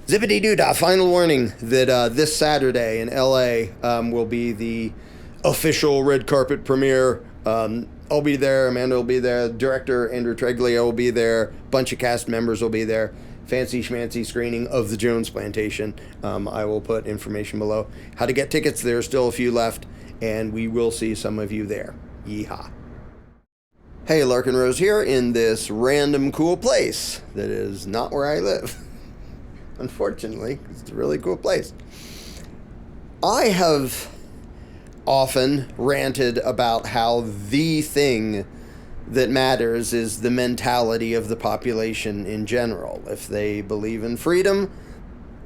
Zippity-doo-dah, final warning that this Saturday in LA will be the official red carpet premiere. I'll be there, Amanda will be there, director Andrew Treglia will be there, bunch of cast members will be there. Fancy schmancy screening of the Jones Plantation. I will put information below. How to get tickets, there are still a few left, and we will see some of you there. Yeehaw. Hey, LarkenRose here in this random cool place that is not where I live. Unfortunately, it's a really cool place. I have often ranted about how the thing that matters is the mentality of the population in general. If they believe in freedom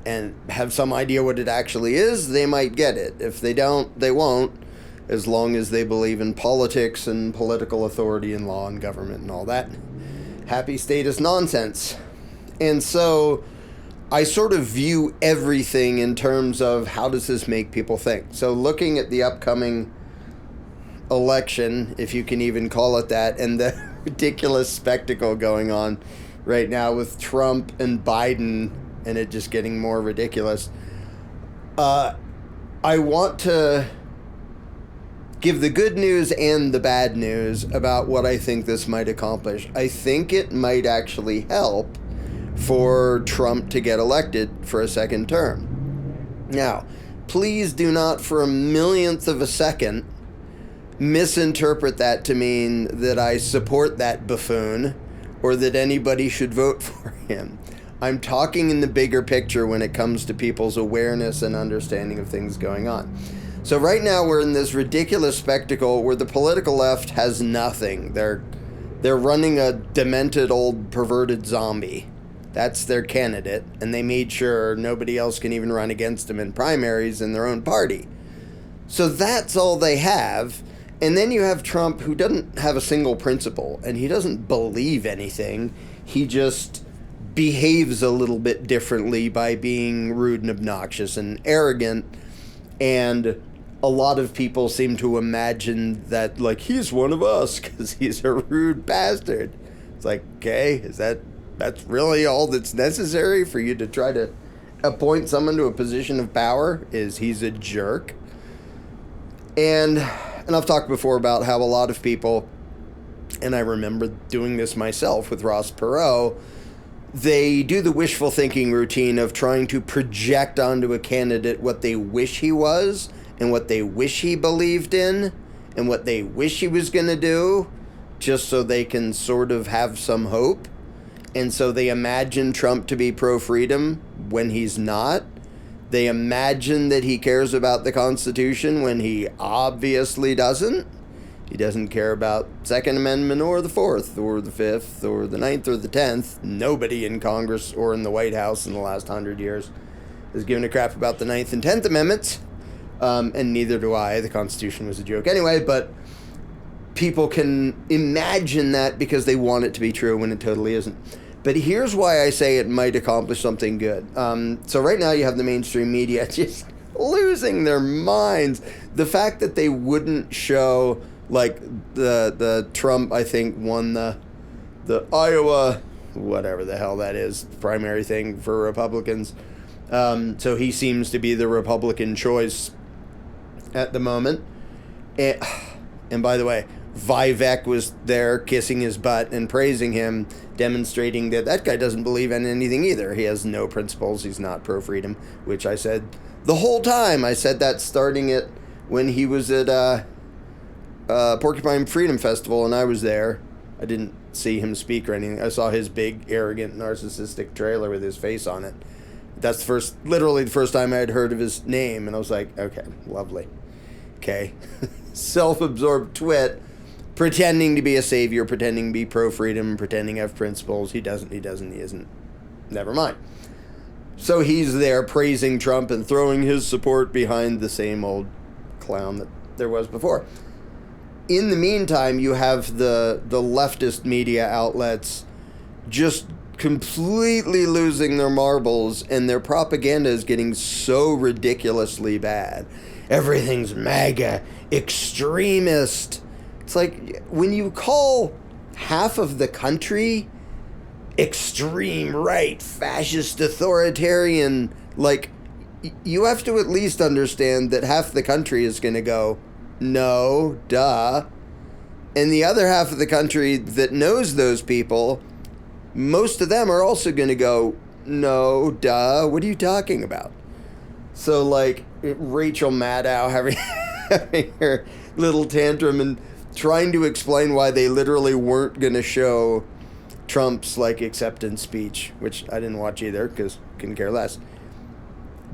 and have some idea what it actually is, they might get it. If they don't, they won't, as long as they believe in politics and political authority and law and government and all that happy status nonsense. And so I sort of view everything in terms of how does this make people think. So looking at the upcoming election, if you can even call it that, and the ridiculous spectacle going on right now with Trump and Biden and it just getting more ridiculous, I want to give the good news and the bad news about what I think this might accomplish. I think it might actually help for Trump to get elected for a second term. Now, please do not for a millionth of a second misinterpret that to mean that I support that buffoon or that anybody should vote for him. I'm talking in the bigger picture when it comes to people's awareness and understanding of things going on. So right now we're in this ridiculous spectacle where the political left has nothing. They're running a demented old perverted zombie. That's their candidate, and they made sure nobody else can even run against them in primaries in their own party. So that's all they have. And then you have Trump, who doesn't have a single principle, and he doesn't believe anything. He just behaves a little bit differently by being rude and obnoxious and arrogant. And a lot of people seem to imagine that, like, he's one of us because he's a rude bastard. It's like, okay, that's really all that's necessary for you to try to appoint someone to a position of power, is he's a jerk? And I've talked before about how a lot of people, and I remember doing this myself with Ross Perot, they do the wishful thinking routine of trying to project onto a candidate what they wish he was and what they wish he believed in and what they wish he was going to do, just so they can sort of have some hope. And so they imagine Trump to be pro-freedom when he's not. They imagine that he cares about the Constitution when he obviously doesn't. He doesn't care about Second Amendment or the Fourth or the Fifth or the Ninth or the 10th. Nobody in Congress or in the White House in the last 100 years has given a crap about the Ninth and 10th Amendments. And neither do I. The Constitution was a joke anyway, but people can imagine that because they want it to be true when it totally isn't. But here's why I say it might accomplish something good. So right now you have the mainstream media just losing their minds. The fact that they wouldn't show, like, the Trump, I think, won the Iowa, whatever the hell that is, primary thing for Republicans. So he seems to be the Republican choice at the moment. And by the way, Vivek was there kissing his butt and praising him, demonstrating that that guy doesn't believe in anything either. He has no principles. He's not pro-freedom, which I said the whole time. I said that starting it when he was at Porcupine Freedom Festival, and I was there. I didn't see him speak or anything. I saw his big, arrogant, narcissistic trailer with his face on it. That's literally the first time I had heard of his name, and I was like, okay, lovely. Okay. Self-absorbed twit, pretending to be a savior, pretending to be pro-freedom, pretending to have principles. He isn't. Never mind. So he's there praising Trump and throwing his support behind the same old clown that there was before. In the meantime, you have the leftist media outlets just completely losing their marbles, and their propaganda is getting so ridiculously bad. Everything's MAGA, extremist. It's like when you call half of the country extreme right, fascist, authoritarian. Like, you have to at least understand that half the country is going to go, no, duh. And the other half of the country that knows those people, most of them are also going to go, no, duh, what are you talking about? So, like, Rachel Maddow having her little tantrum and trying to explain why they literally weren't going to show Trump's, like, acceptance speech, which I didn't watch either because couldn't care less.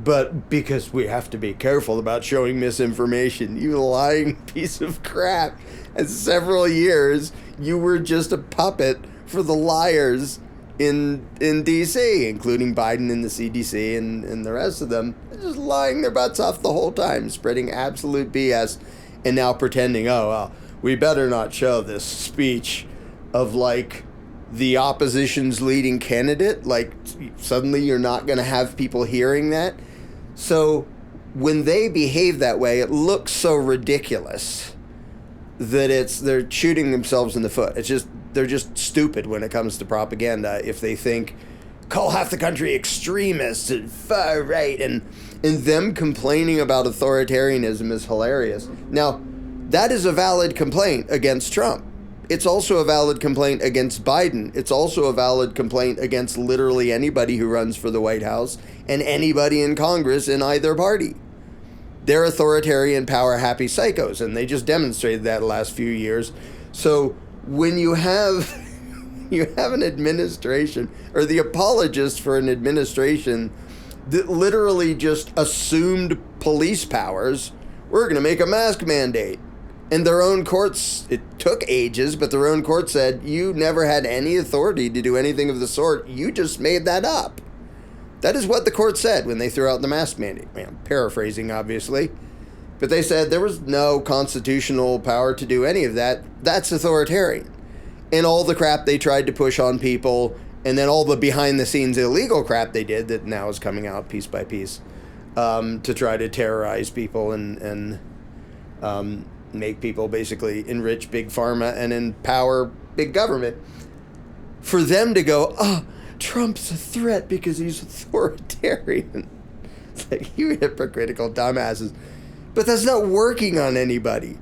But because we have to be careful about showing misinformation, you lying piece of crap. And several years, you were just a puppet for the liars in D.C., including Biden and the CDC and the rest of them. They're just lying their butts off the whole time, spreading absolute BS, and now pretending, oh, well, we better not show this speech of, like, the opposition's leading candidate. Like, suddenly you're not going to have people hearing that. So when they behave that way, it looks so ridiculous that they're shooting themselves in the foot. They're just stupid when it comes to propaganda if they think, call half the country extremists and far right, and them complaining about authoritarianism is hilarious. Now, that is a valid complaint against Trump. It's also a valid complaint against Biden. It's also a valid complaint against literally anybody who runs for the White House and anybody in Congress in either party. They're authoritarian, power-happy psychos, and they just demonstrated that the last few years. So when you have an administration, or the apologist for an administration that literally just assumed police powers, we're going to make a mask mandate. And their own courts, it took ages, but their own court said, you never had any authority to do anything of the sort. You just made that up. That is what the court said when they threw out the mask mandate. I'm paraphrasing, obviously. But they said there was no constitutional power to do any of that. That's authoritarian. And all the crap they tried to push on people, and then all the behind-the-scenes illegal crap they did that now is coming out piece by piece to try to terrorize people and make people basically enrich big pharma and empower big government. For them to go, oh, Trump's a threat because he's authoritarian. It's like, you hypocritical dumbasses. But that's not working on anybody.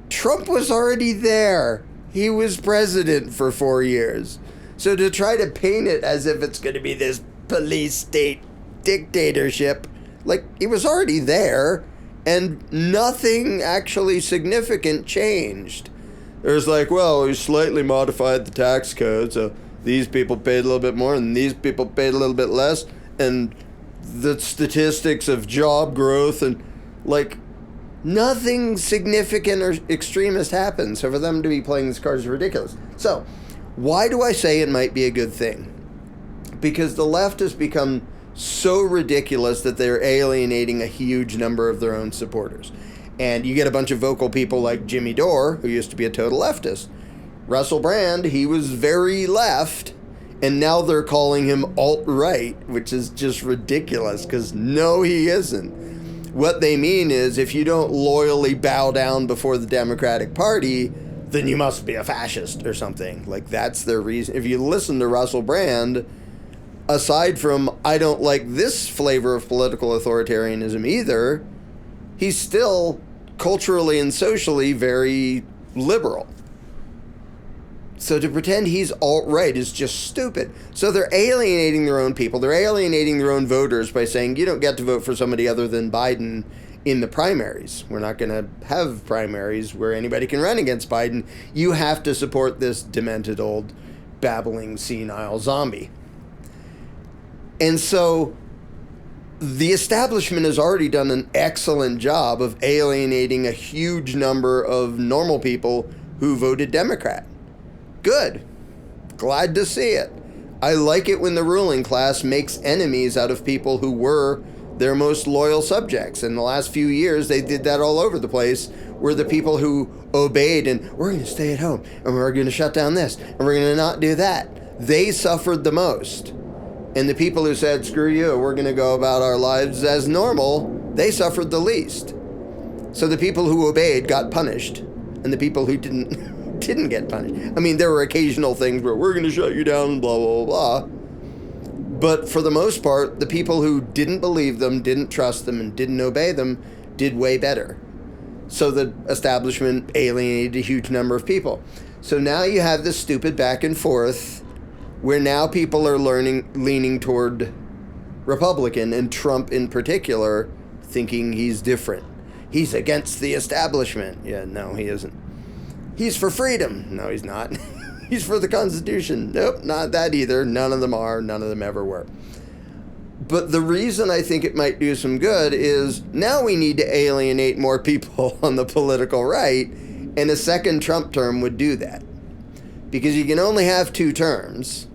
Trump was already there. He was president for 4 years. So to try to paint it as if it's going to be this police state dictatorship, like, he was already there. And nothing actually significant changed. There's like, well, we slightly modified the tax code, so these people paid a little bit more and these people paid a little bit less. And the statistics of job growth and, like, nothing significant or extremist happened. So for them to be playing these cards is ridiculous. So why do I say it might be a good thing? Because the left has become so ridiculous that they're alienating a huge number of their own supporters. And you get a bunch of vocal people like Jimmy Dore, who used to be a total leftist. Russell Brand, he was very left, and now they're calling him alt-right, which is just ridiculous, because no, he isn't. What they mean is, if you don't loyally bow down before the Democratic Party, then you must be a fascist or something. Like, that's their reason. If you listen to Russell Brand, aside from, I don't like this flavor of political authoritarianism either, he's still culturally and socially very liberal. So to pretend he's alt-right is just stupid. So they're alienating their own people. They're alienating their own voters by saying, you don't get to vote for somebody other than Biden in the primaries. We're not going to have primaries where anybody can run against Biden. You have to support this demented old babbling senile zombie. And so the establishment has already done an excellent job of alienating a huge number of normal people who voted Democrat. Good. Glad to see it. I like it when the ruling class makes enemies out of people who were their most loyal subjects. In the last few years, they did that all over the place, where the people who obeyed and we're going to stay at home and we're going to shut down this and we're going to not do that, they suffered the most. And the people who said, screw you, we're going to go about our lives as normal, they suffered the least. So the people who obeyed got punished, and the people who didn't didn't get punished. I mean, there were occasional things where we're going to shut you down and blah, blah, blah, blah. But for the most part, the people who didn't believe them, didn't trust them, and didn't obey them did way better. So the establishment alienated a huge number of people. So now you have this stupid back and forth where now people are leaning toward Republican, and Trump in particular, thinking he's different. He's against the establishment. Yeah, no, he isn't. He's for freedom. No, he's not. He's for the Constitution. Nope, not that either. None of them are. None of them ever were. But the reason I think it might do some good is now we need to alienate more people on the political right, and a second Trump term would do that. Because you can only have 2 terms.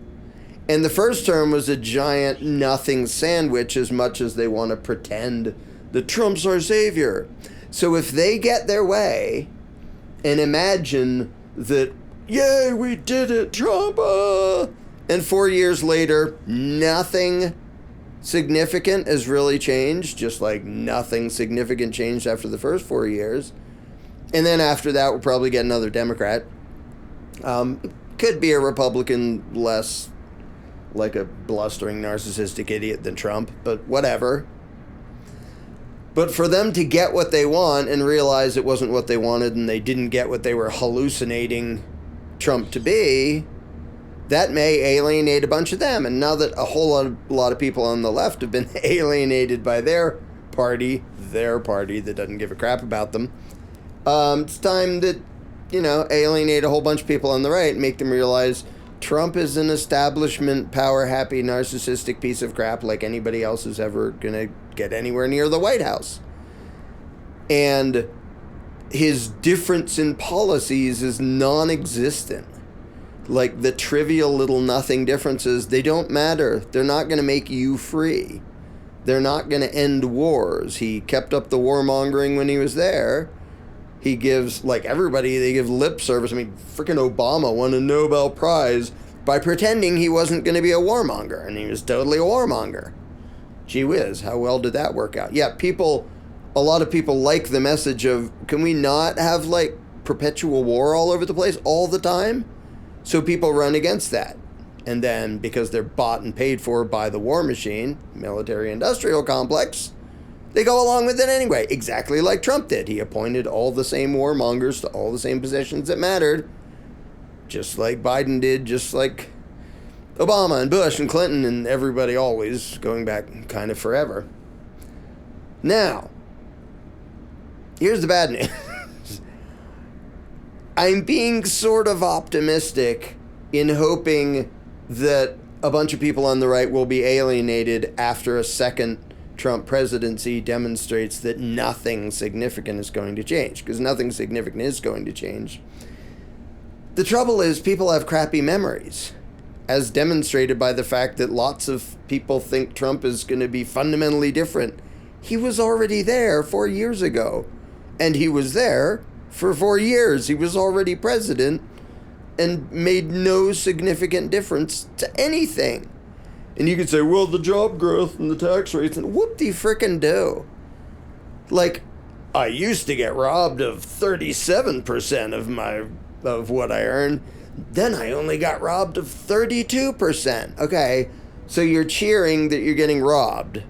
And the first term was a giant nothing sandwich, as much as they want to pretend that Trump's our savior. So if they get their way and imagine that, yay, we did it, Trump, and 4 years later, nothing significant has really changed, just like nothing significant changed after the first 4 years. And then after that, we'll probably get another Democrat. Could be a Republican, less like a blustering, narcissistic idiot than Trump, but whatever. But for them to get what they want and realize it wasn't what they wanted and they didn't get what they were hallucinating Trump to be, that may alienate a bunch of them. And now that a lot of people on the left have been alienated by their party that doesn't give a crap about them, it's time to, alienate a whole bunch of people on the right and make them realize Trump is an establishment, power-happy, narcissistic piece of crap like anybody else is ever going to get anywhere near the White House. And his difference in policies is non-existent. Like the trivial little nothing differences, they don't matter. They're not going to make you free. They're not going to end wars. He kept up the warmongering when he was there. He gives, like everybody, they give lip service. I mean, freaking Obama won a Nobel Prize by pretending he wasn't going to be a warmonger, and he was totally a warmonger. Gee whiz, how well did that work out? Yeah, a lot of people like the message of, can we not have, like, perpetual war all over the place all the time? So people run against that. And then, because they're bought and paid for by the war machine, military-industrial complex, they go along with it anyway, exactly like Trump did. He appointed all the same warmongers to all the same positions that mattered, just like Biden did, just like Obama and Bush and Clinton and everybody always, going back kind of forever. Now, here's the bad news. I'm being sort of optimistic in hoping that a bunch of people on the right will be alienated after a second Trump presidency demonstrates that nothing significant is going to change, because nothing significant is going to change. The trouble is people have crappy memories, as demonstrated by the fact that lots of people think Trump is going to be fundamentally different. He was already there 4 years ago, and he was there for 4 years. He was already president and made no significant difference to anything. And you could say, well, the job growth and the tax rates, and whoop-de-frickin'-do. Like, I used to get robbed of 37% of what I earned. Then I only got robbed of 32%. Okay, so you're cheering that you're getting robbed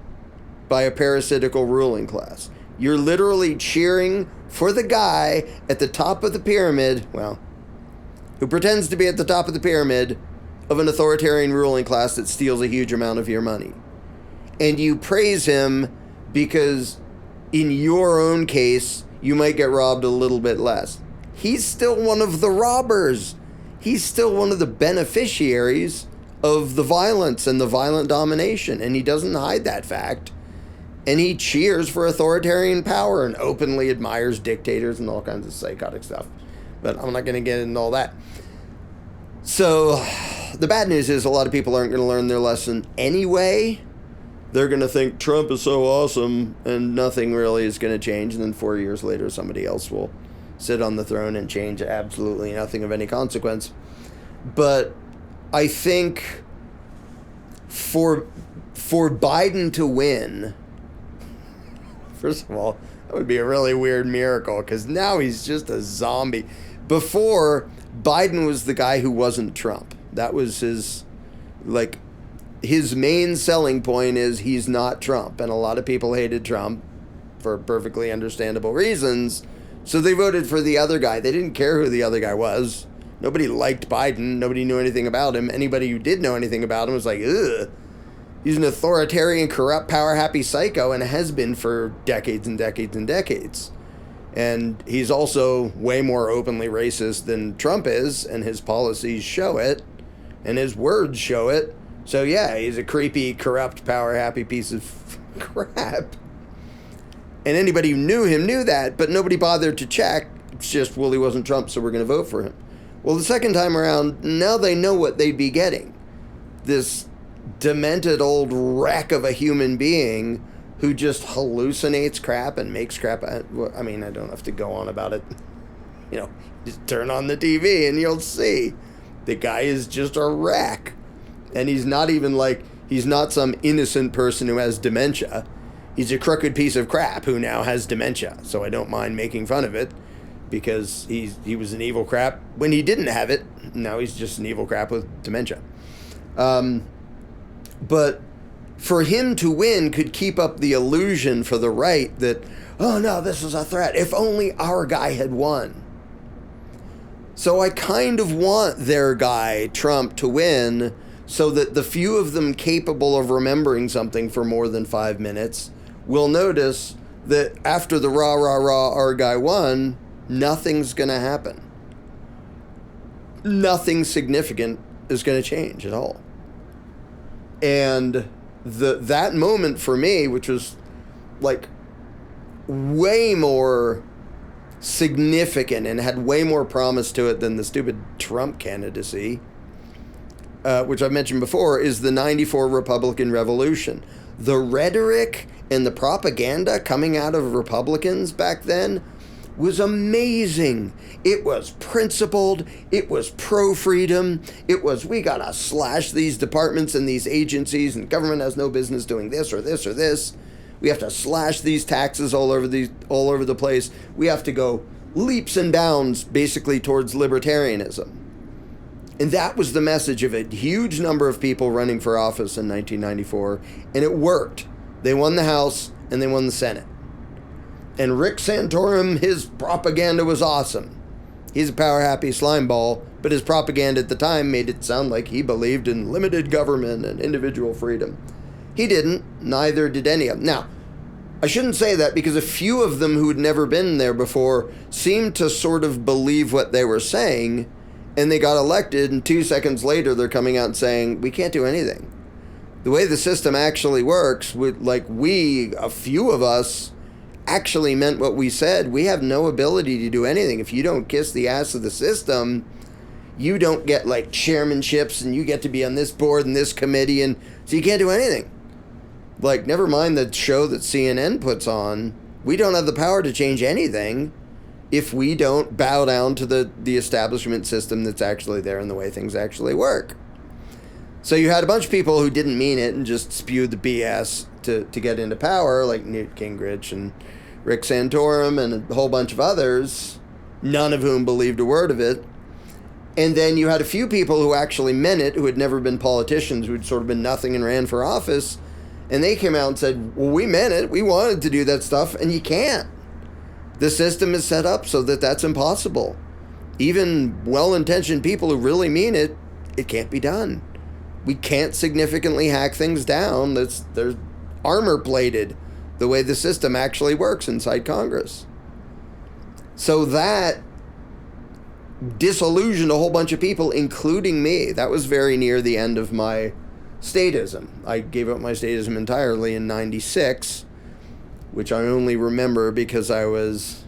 by a parasitical ruling class. You're literally cheering for the guy at the top of the pyramid, well, who pretends to be at the top of the pyramid of an authoritarian ruling class that steals a huge amount of your money. And you praise him because in your own case, you might get robbed a little bit less. He's still one of the robbers. He's still one of the beneficiaries of the violence and the violent domination. And he doesn't hide that fact. And he cheers for authoritarian power and openly admires dictators and all kinds of psychotic stuff. But I'm not going to get into all that. So the bad news is a lot of people aren't going to learn their lesson anyway. They're going to think Trump is so awesome and nothing really is going to change. And then 4 years later, somebody else will sit on the throne and change absolutely nothing of any consequence. But I think for Biden to win, first of all, that would be a really weird miracle because now he's just a zombie. Before, Biden was the guy who wasn't Trump. That was his main selling point is he's not Trump. And a lot of people hated Trump for perfectly understandable reasons. So they voted for the other guy. They didn't care who the other guy was. Nobody liked Biden. Nobody knew anything about him. Anybody who did know anything about him was like, ugh. He's an authoritarian, corrupt, power-happy psycho and has been for decades and decades and decades. And he's also way more openly racist than Trump is, and his policies show it, and his words show it. So yeah, he's a creepy, corrupt, power-happy piece of crap. And anybody who knew him knew that, but nobody bothered to check. It's just, well, he wasn't Trump, so we're going to vote for him. Well, the second time around, now they know what they'd be getting. This demented old wreck of a human being who just hallucinates crap and makes crap. I mean, I don't have to go on about it. You know, just turn on the TV and you'll see. The guy is just a wreck. And he's not even he's not some innocent person who has dementia. He's a crooked piece of crap who now has dementia. So I don't mind making fun of it because he was an evil crap when he didn't have it. Now he's just an evil crap with dementia. But for him to win could keep up the illusion for the right that, oh no, this is a threat. If only our guy had won. So I kind of want their guy, Trump, to win so that the few of them capable of remembering something for more than 5 minutes will notice that after the rah, rah, rah, our guy won, nothing's going to happen. Nothing significant is going to change at all. And that moment for me, which was way more significant and had way more promise to it than the stupid Trump candidacy, which I've mentioned before, is the 94 Republican Revolution. The rhetoric and the propaganda coming out of Republicans back then was amazing. It was principled. It was pro-freedom. It was, we gotta slash these departments and these agencies, and government has no business doing this or this or this. We have to slash these taxes all over the place. We have to go leaps and bounds basically towards libertarianism. And that was the message of a huge number of people running for office in 1994, and it worked. They won the House and they won the Senate. And Rick Santorum, his propaganda was awesome. He's a power-happy slimeball, but his propaganda at the time made it sound like he believed in limited government and individual freedom. He didn't. Neither did any of them. Now, I shouldn't say that because a few of them who had never been there before seemed to sort of believe what they were saying, and they got elected, and 2 seconds later they're coming out and saying, we can't do anything. The way the system actually works, a few of us, actually meant what we said. We have no ability to do anything. If you don't kiss the ass of the system, you don't get chairmanships and you get to be on this board and this committee, and so you can't do anything. Never mind the show that CNN puts on, we don't have the power to change anything if we don't bow down to the establishment system that's actually there and the way things actually work. So you had a bunch of people who didn't mean it and just spewed the BS to get into power, like Newt Gingrich and Rick Santorum and a whole bunch of others, none of whom believed a word of it. And then you had a few people who actually meant it, who had never been politicians, who had sort of been nothing and ran for office, and they came out and said, well, we meant it, we wanted to do that stuff, and you can't. The system is set up so that that's impossible. Even well-intentioned people who really mean it, it can't be done. We can't significantly hack things down. They're armor-plated the way the system actually works inside Congress. So that disillusioned a whole bunch of people, including me. That was very near the end of my statism. I gave up my statism entirely in 96, which I only remember because I was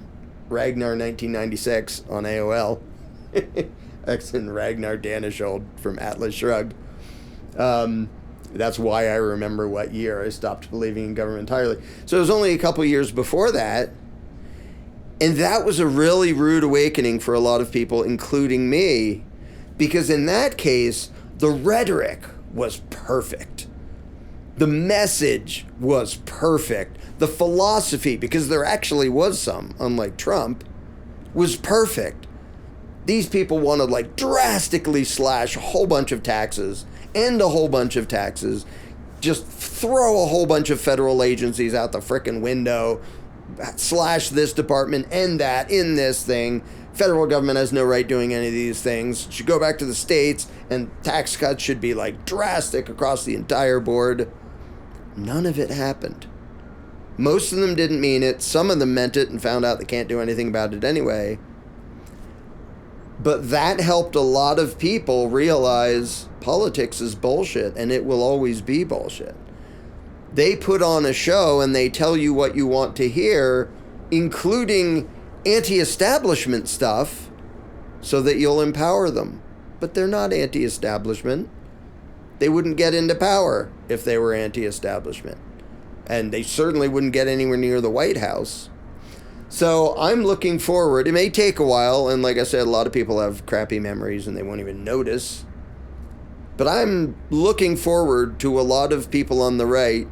Ragnar 1996 on AOL. Excellent Ragnar Danishold from Atlas Shrugged. That's why I remember what year I stopped believing in government entirely. So it was only a couple years before that. And that was a really rude awakening for a lot of people, including me, because in that case, the rhetoric was perfect. The message was perfect. The philosophy, because there actually was some, unlike Trump, was perfect. These people want to like drastically slash a whole bunch of taxes, end a whole bunch of taxes, just throw a whole bunch of federal agencies out the frickin' window, slash this department, end that, in this thing. Federal government has no right doing any of these things. Should go back to the states, and tax cuts should be like drastic across the entire board. None of it happened. Most of them didn't mean it. Some of them meant it and found out they can't do anything about it anyway. But that helped a lot of people realize politics is bullshit, and it will always be bullshit. They put on a show and they tell you what you want to hear, including anti-establishment stuff, so that you'll empower them. But they're not anti-establishment. They wouldn't get into power if they were anti-establishment. And they certainly wouldn't get anywhere near the White House. So I'm looking forward. It may take a while, and like I said, a lot of people have crappy memories and they won't even notice. But I'm looking forward to a lot of people on the right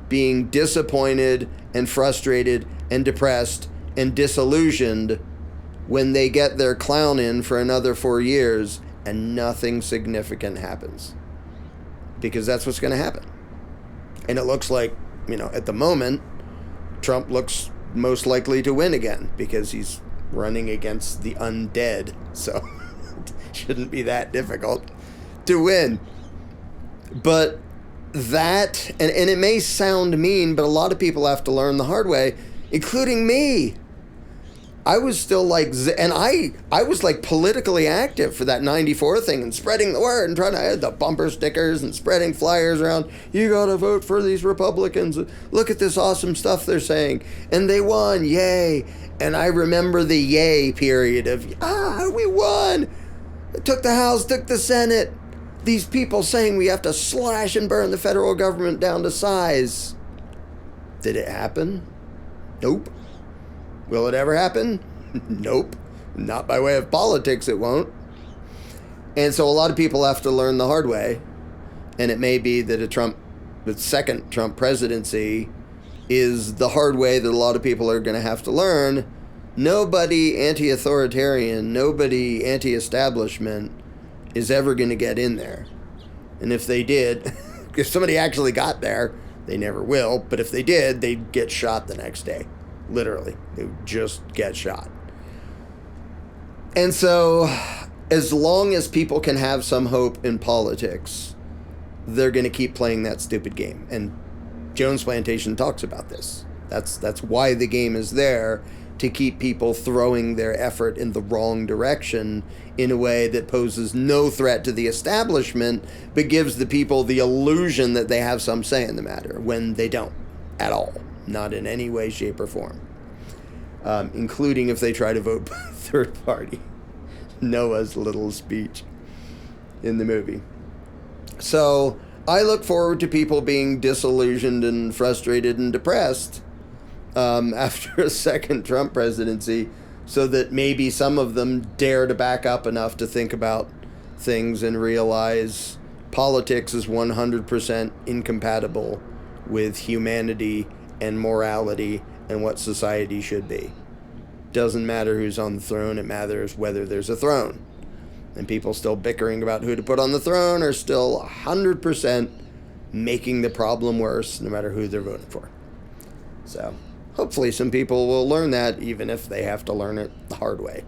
being disappointed and frustrated and depressed and disillusioned when they get their clown in for another 4 years and nothing significant happens. Because that's what's going to happen. And it looks like, at the moment, Trump looks most likely to win again because he's running against the undead. So it shouldn't be that difficult to win. But that, and it may sound mean, but a lot of people have to learn the hard way, including me. I was still like, and I was like politically active for that 94 thing and spreading the word and trying to add the bumper stickers and spreading flyers around. You gotta vote for these Republicans. Look at this awesome stuff they're saying. And they won, yay. And I remember the yay period of, we won. Took the House, took the Senate. These people saying we have to slash and burn the federal government down to size. Did it happen? Nope. Will it ever happen? Nope. Not by way of politics, it won't. And so a lot of people have to learn the hard way. And it may be that the second Trump presidency is the hard way that a lot of people are going to have to learn. Nobody anti-authoritarian, nobody anti-establishment is ever going to get in there. And if they did, if somebody actually got there, they never will. But if they did, they'd get shot the next day. Literally, they would just get shot. And so, as long as people can have some hope in politics, they're going to keep playing that stupid game. And Jones Plantation talks about this. That's why the game is there, to keep people throwing their effort in the wrong direction in a way that poses no threat to the establishment, but gives the people the illusion that they have some say in the matter, when they don't at all. Not in any way, shape, or form. Including if they try to vote by third party. Noah's little speech in the movie. So I look forward to people being disillusioned and frustrated and depressed after a second Trump presidency, so that maybe some of them dare to back up enough to think about things and realize politics is 100% incompatible with humanity and morality and what society should be. Doesn't matter who's on the throne, it matters whether there's a throne. And people still bickering about who to put on the throne are still 100% making the problem worse, no matter who they're voting for. So hopefully some people will learn that, even if they have to learn it the hard way.